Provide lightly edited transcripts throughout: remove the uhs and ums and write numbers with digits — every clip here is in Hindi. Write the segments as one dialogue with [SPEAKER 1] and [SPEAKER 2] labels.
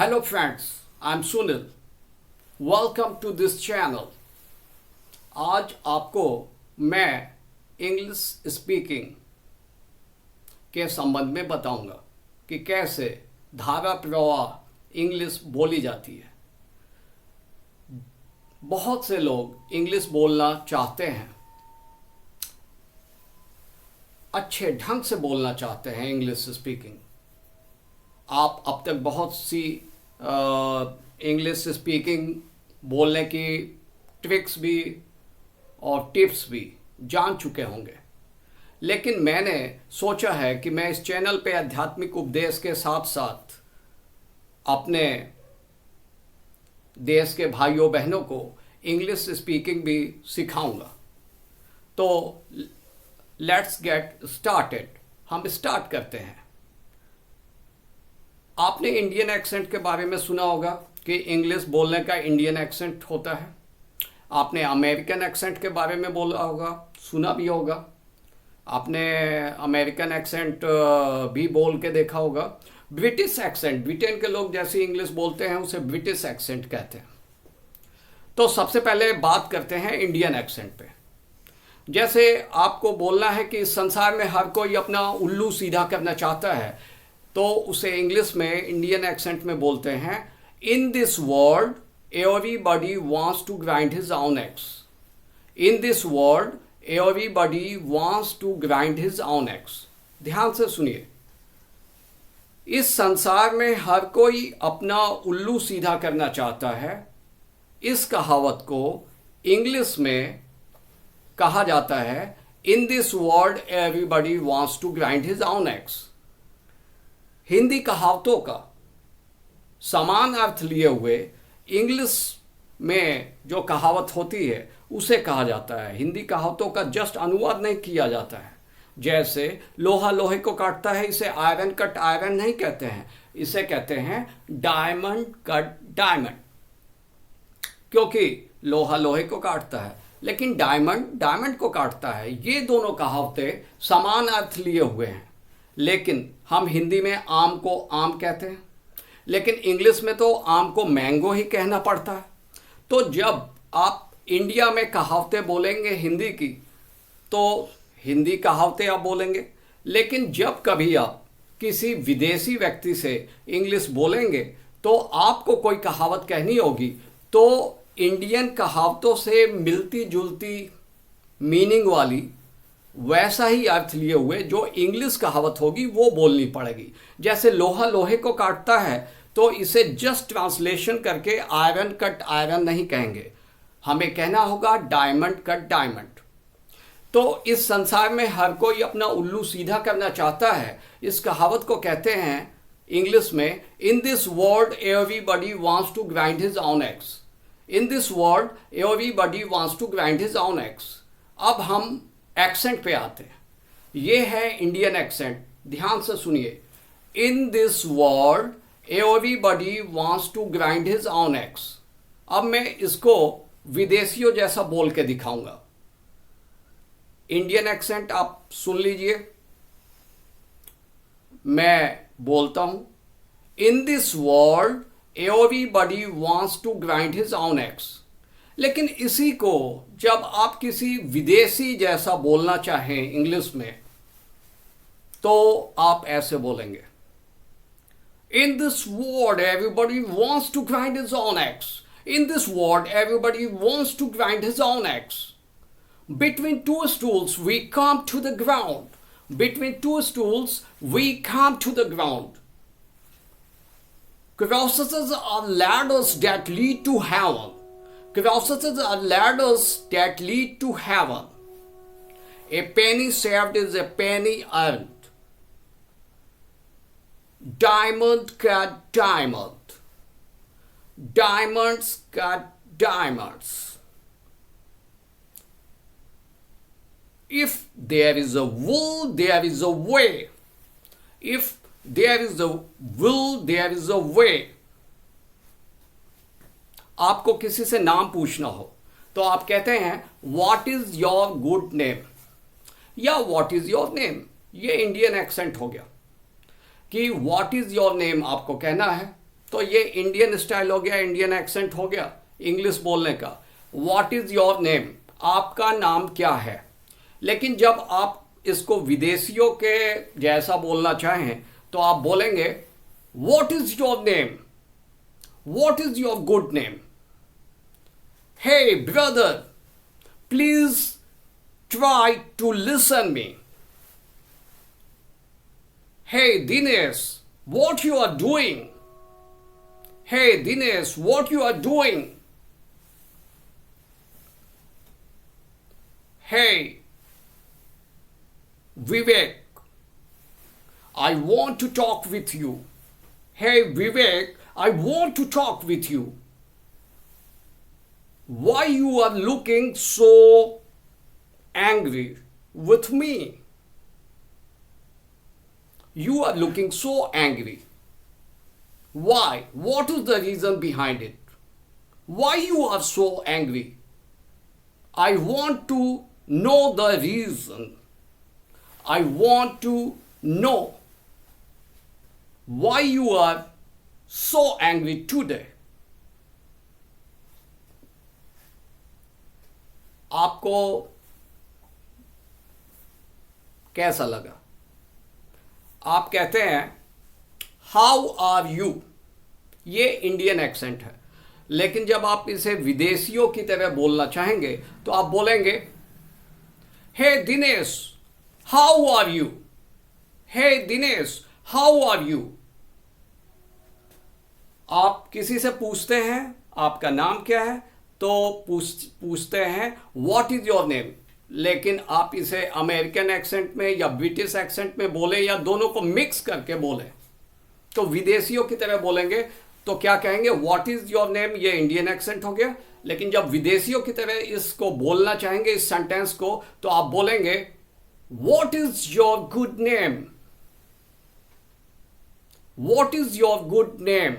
[SPEAKER 1] Hello friends, I'm Sunil. Welcome to this channel. आज आपको मैं इंग्लिश स्पीकिंग के संबंध में बताऊंगा कि कैसे धारा प्रवाह इंग्लिश बोली जाती है। बहुत से लोग इंग्लिश बोलना चाहते हैं, अच्छे ढंग से बोलना चाहते हैं इंग्लिश स्पीकिंग। आप अब तक बहुत सी इंग्लिश स्पीकिंग बोलने की ट्रिक्स भी और टिप्स भी जान चुके होंगे, लेकिन मैंने सोचा है कि मैं इस चैनल पे आध्यात्मिक उपदेश के साथ साथ अपने देश के भाइयों बहनों को इंग्लिश स्पीकिंग भी सिखाऊंगा। तो लेट्स गेट स्टार्टेड। हम स्टार्ट करते हैं। आपने इंडियन एक्सेंट के बारे में सुना होगा कि इंग्लिश बोलने का इंडियन एक्सेंट होता है। आपने अमेरिकन एक्सेंट के बारे में बोला होगा, सुना भी होगा। आपने अमेरिकन एक्सेंट भी बोल के देखा होगा। ब्रिटिश एक्सेंट, ब्रिटेन के लोग जैसे इंग्लिश बोलते हैं उसे ब्रिटिश एक्सेंट कहते हैं। तो सबसे पहले बात करते हैं इंडियन एक्सेंट पे। जैसे आपको बोलना है कि इस संसार में हर कोई अपना उल्लू सीधा करना चाहता है, तो उसे इंग्लिश में इंडियन एक्सेंट में बोलते हैं, in this world everybody wants to grind his own axe. In this world everybody wants to grind his own axe. ध्यान से सुनिए, इस संसार में हर कोई अपना उल्लू सीधा करना चाहता है। इस कहावत को इंग्लिश में कहा जाता है, in this world everybody wants to grind his own axe. Hindi कहावतों का समान अर्थ लिए हुए इंग्लिश में जो कहावत होती है उसे कहा जाता है। हिंदी कहावतों का जस्ट अनुवाद नहीं किया जाता है। जैसे लोहा लोहे को काटता है, इसे आयरन कट आयरन नहीं कहते हैं, इसे कहते हैं डायमंड कट डायमंड, क्योंकि लोहा लोहे को काटता है लेकिन डायमंड डायमंड को काटता है। ये दोनों कहावतें समान अर्थ लिए हुए हैं, लेकिन हम हिंदी में आम को आम कहते हैं, लेकिन इंग्लिश में तो आम को मैंगो ही कहना पड़ता है। तो जब आप इंडिया में कहावतें बोलेंगे हिंदी की, तो हिंदी कहावतें आप बोलेंगे, लेकिन जब कभी आप किसी विदेशी व्यक्ति से इंग्लिश बोलेंगे तो आपको कोई कहावत कहनी होगी, तो इंडियन कहावतों से मिलती जुलती मीनिंग वाली वैसा ही अर्थ लिए हुए जो इंग्लिश कहावत होगी वो बोलनी पड़ेगी। जैसे लोहा लोहे को काटता है, तो इसे जस्ट ट्रांसलेशन करके आयरन कट आयरन नहीं कहेंगे, हमें कहना होगा डायमंड कट डायमंड। तो इस संसार में हर कोई अपना उल्लू सीधा करना चाहता है, इस कहावत को कहते हैं इंग्लिश में, in this world everybody wants to grind his own axe. In this world everybody wants to grind his own axe. अब हम एक्सेंट पे आते हैं। ये है इंडियन एक्सेंट, ध्यान से सुनिए। In this world everybody wants to grind his own axe. अब मैं इसको विदेशियों जैसा बोल के दिखाऊंगा। इंडियन एक्सेंट आप सुन लीजिए, मैं बोलता हूं, in this world everybody wants to grind his own axe. लेकिन इसी को जब आप किसी विदेशी जैसा बोलना चाहें इंग्लिश में, तो आप ऐसे बोलेंगे, in this world everybody wants to grind his own axe. In this world everybody wants to grind his own axe. Between two stools we come to the ground. Between two stools we come to the ground. Crosses are ladders that lead to heaven. Crosses are ladders that lead to heaven. A penny saved is a penny earned. Diamond cut diamond. Diamonds cut diamonds. If there is a will, there is a way. If there is a will, there is a way. आपको किसी से नाम पूछना हो तो आप कहते हैं what is your good name या व्हाट इज योर नेम। ये इंडियन एक्सेंट हो गया कि व्हाट इज योर नेम आपको कहना है। तो ये इंडियन स्टाइल हो गया, इंडियन एक्सेंट हो गया इंग्लिश बोलने का। व्हाट इज योर नेम, आपका नाम क्या है। लेकिन जब आप इसको विदेशियों के जैसा बोलना चाहें तो आप बोलेंगे what is your name, what is your good name. Hey brother please try to listen me. Hey Dinesh what you are doing, hey Dinesh what you are doing, hey Vivek I want to talk with you, hey Vivek I want to talk with you, why you are looking so angry with me, you are looking so angry, why, what is the reason behind it, why you are so angry, I want to know the reason, I want to know why you are so angry today। आपको कैसा लगा। आप कहते हैं हाउ आर यू, ये इंडियन एक्सेंट है। लेकिन जब आप इसे विदेशियों की तरह बोलना चाहेंगे तो आप बोलेंगे hey Dinesh how are you, hey Dinesh how are you. आप किसी से पूछते हैं आपका नाम क्या है तो पूछते हैं व्हाट इज योर नेम। लेकिन आप इसे अमेरिकन एक्सेंट में या ब्रिटिश एक्सेंट में बोले या दोनों को मिक्स करके बोले तो विदेशियों की तरह बोलेंगे तो क्या कहेंगे व्हाट इज योर नेम, ये इंडियन एक्सेंट हो गया। लेकिन जब विदेशियों की तरह इसको बोलना चाहेंगे इस सेंटेंस को तो आप बोलेंगे what is your good name, what is your good name.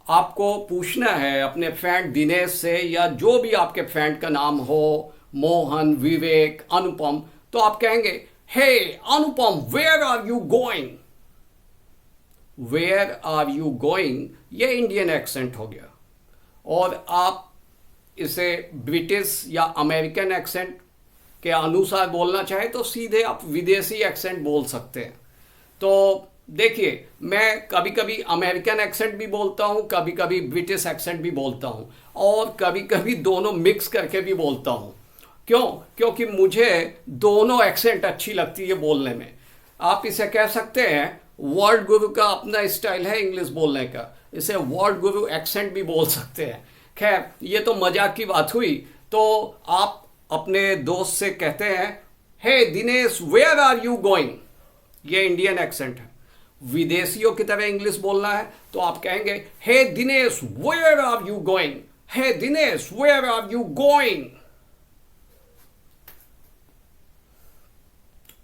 [SPEAKER 1] आपको पूछना है अपने फ्रेंड दिनेश से या जो भी आपके फ्रेंड का नाम हो, मोहन, विवेक, अनुपम, तो आप कहेंगे hey Anupam where are you going, where are you going, ये इंडियन एक्सेंट हो गया। और आप इसे ब्रिटिश या अमेरिकन एक्सेंट के अनुसार बोलना चाहे तो सीधे आप विदेशी एक्सेंट बोल सकते हैं। तो देखिए मैं कभी कभी अमेरिकन एक्सेंट भी बोलता हूँ, कभी कभी ब्रिटिश एक्सेंट भी बोलता हूँ और कभी कभी दोनों मिक्स करके भी बोलता हूँ। क्यों? क्योंकि मुझे दोनों एक्सेंट अच्छी लगती है बोलने में। आप इसे कह सकते हैं वर्ल्ड गुरु का अपना स्टाइल है इंग्लिश बोलने का, इसे वर्ल्ड गुरु एक्सेंट भी बोल सकते हैं। खैर ये तो मजाक की बात हुई। तो आप अपने दोस्त से कहते हैं hey Dinesh where are you going, ये इंडियन एक्सेंट है। विदेशियों की तरह इंग्लिश बोलना है तो आप कहेंगे hey Dinesh where are you going, hey Dinesh where are you going.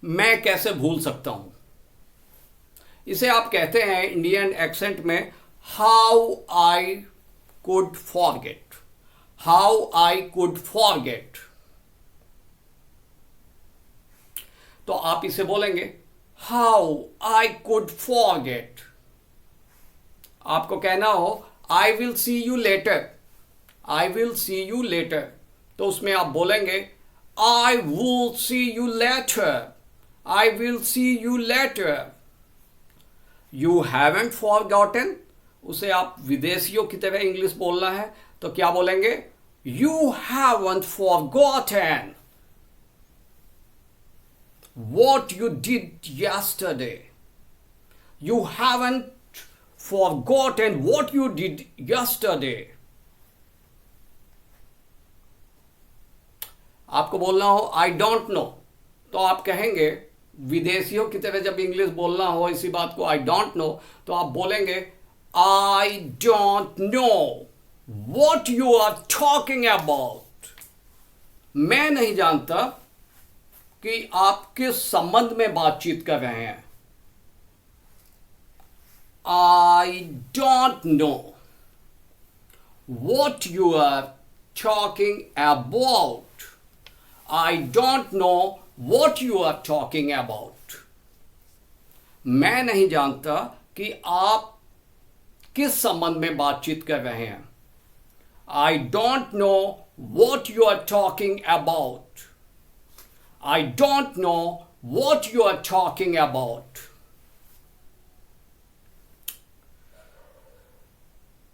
[SPEAKER 1] मैं कैसे भूल सकता हूं, इसे आप कहते हैं इंडियन एक्सेंट में how I could forget, how I could forget. तो आप इसे बोलेंगे हाउ आई कुड फॉरगेट। आपको कहना हो I will see you later, I will see you later, तो उसमें आप बोलेंगे I will see you later, I will see you later. You haven't forgotten, उसे आप विदेशियों की तरह इंग्लिश बोलना है तो क्या बोलेंगे you haven't forgotten what you did yesterday, you haven't forgotten what you did yesterday। आपको बोलना हो आई डोंट नो तो आप कहेंगे विदेशियों की तरह जब इंग्लिश बोलना हो इसी बात को आई डोंट नो तो आप बोलेंगे आई don't no what you are talking about। मैं नहीं जानता कि आप किस संबंध में बातचीत कर रहे हैं। I don't know what you are talking about. I don't know what you are talking about. मैं नहीं जानता कि आप किस संबंध में बातचीत कर रहे हैं। I don't know what you are talking about. I don't know what you are talking about.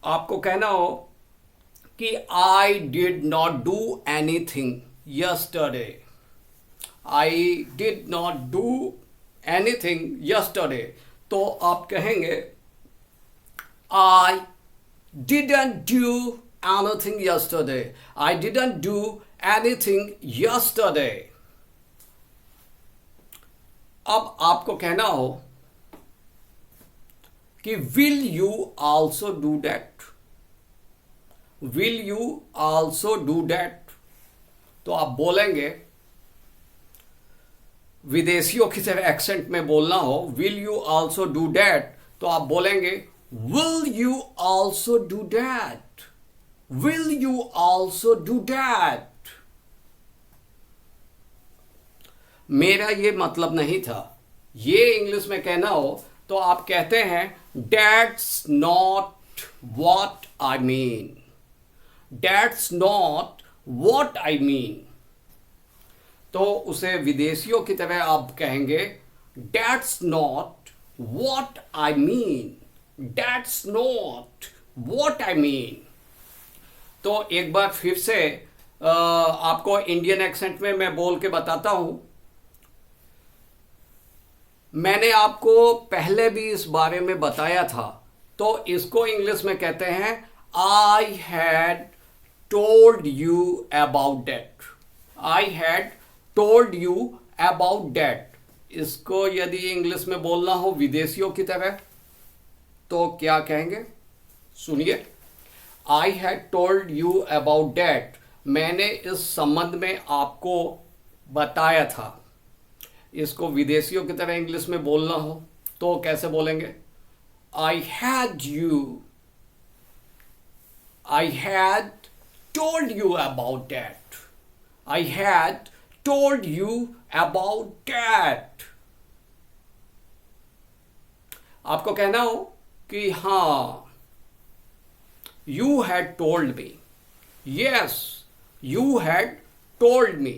[SPEAKER 1] आपको कहना हो कि I did not do anything yesterday. I did not do anything yesterday, तो आप कहेंगे I didn't do anything yesterday. I didn't do anything yesterday. अब आपको कहना हो कि will you also do that. Will you also do that, तो आप बोलेंगे, विदेशियों की तरह एक्सेंट में बोलना हो, will you also do that, तो आप बोलेंगे will you also do that. Will you also do that. मेरा ये मतलब नहीं था। ये इंग्लिश में कहना हो तो आप कहते हैं that's not what I mean. That's not what I mean, तो उसे विदेशियों की तरह आप कहेंगे that's not what I mean. That's not what I mean. तो एक बार फिर से आपको इंडियन एक्सेंट में मैं बोल के बताता हूं। मैंने आपको पहले भी इस बारे में बताया था, तो इसको इंग्लिश में कहते हैं I had told you about that. I had told you about that. इसको यदि इंग्लिश में बोलना हो विदेशियों की तरह तो क्या कहेंगे, सुनिए। I had told you about that, मैंने इस संबंध में आपको बताया था। इसको विदेशियों की तरह इंग्लिश में बोलना हो तो कैसे बोलेंगे, I had told you about that. I had told you about that. आपको कहना हो कि हां, you had told me. Yes, you had told me.